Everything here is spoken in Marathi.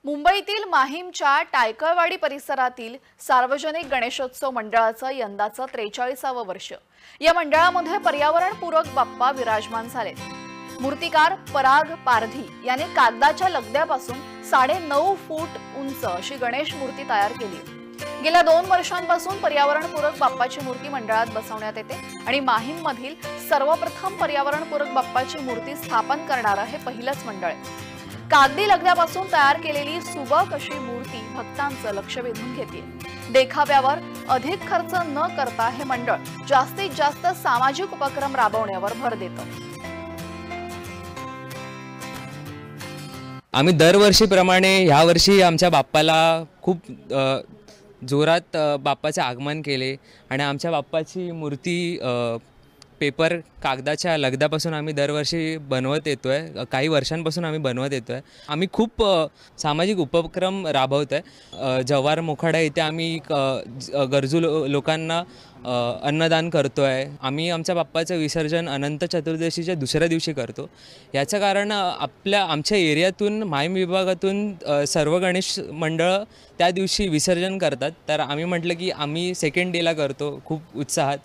मुंबईतील माहीमच्या टायकळवाडी परिसरातील सार्वजनिक गणेशोत्सव मंडळाचं यंदाचं 43वे वर्ष। या मंडळामध्ये पर्यावरणपूरक बाप्पा विराजमान झाले। मूर्तिकार पराग पारधी याने कागदाच्या लगद्यापासून 9.5 फूट उंच अशी गणेश मूर्ती तयार केली। गेल्या 2 वर्षांपासून पर्यावरणपूरक बाप्पाची मूर्ती मंडळात बसवण्यात येते आणि माहीममधील सर्वप्रथम पर्यावरणपूरक बाप्पाची मूर्ती स्थापन करणारे हे पहिलेच मंडळ आहे। कागदी लगद्यापासून तयार केलेली सुबक अशी मूर्ती भक्तांचं लक्ष वेधून घेते। देखाव्यावर अधिक खर्च न करता हे मंडळ जास्तीत जास्त सामाजिक उपक्रम राबवण्यावर भर देतं। आम्ही दरवर्षीप्रमाणे ह्या वर्षी आमच्या बाप्पाला खूप जोरात बाप्पाचे आगमन केले आणि आमच्या बाप्पाची मूर्ती पेपर कागदाच्या लगद्यापासून आम्ही दरवर्षी बनवत येतोय। काही वर्षांपासून आम्ही बनवत येतोय। आम्ही खूप सामाजिक उपक्रम राबवतोय। जव्हार मोखाडा येथे आम्ही गरजू लोकांना अन्नदान करतोय। आम्ही आमच्या बाप्पाचं विसर्जन अनंत चतुर्दशीच्या दुसऱ्या दिवशी करतो। याचं कारण आमच्या एरियातून माहीम विभागातून सर्व गणेश मंडळ त्या दिवशी विसर्जन करतात। तर आम्ही म्हटलं की आम्ही सेकंड डेला करतो खूप उत्साहात।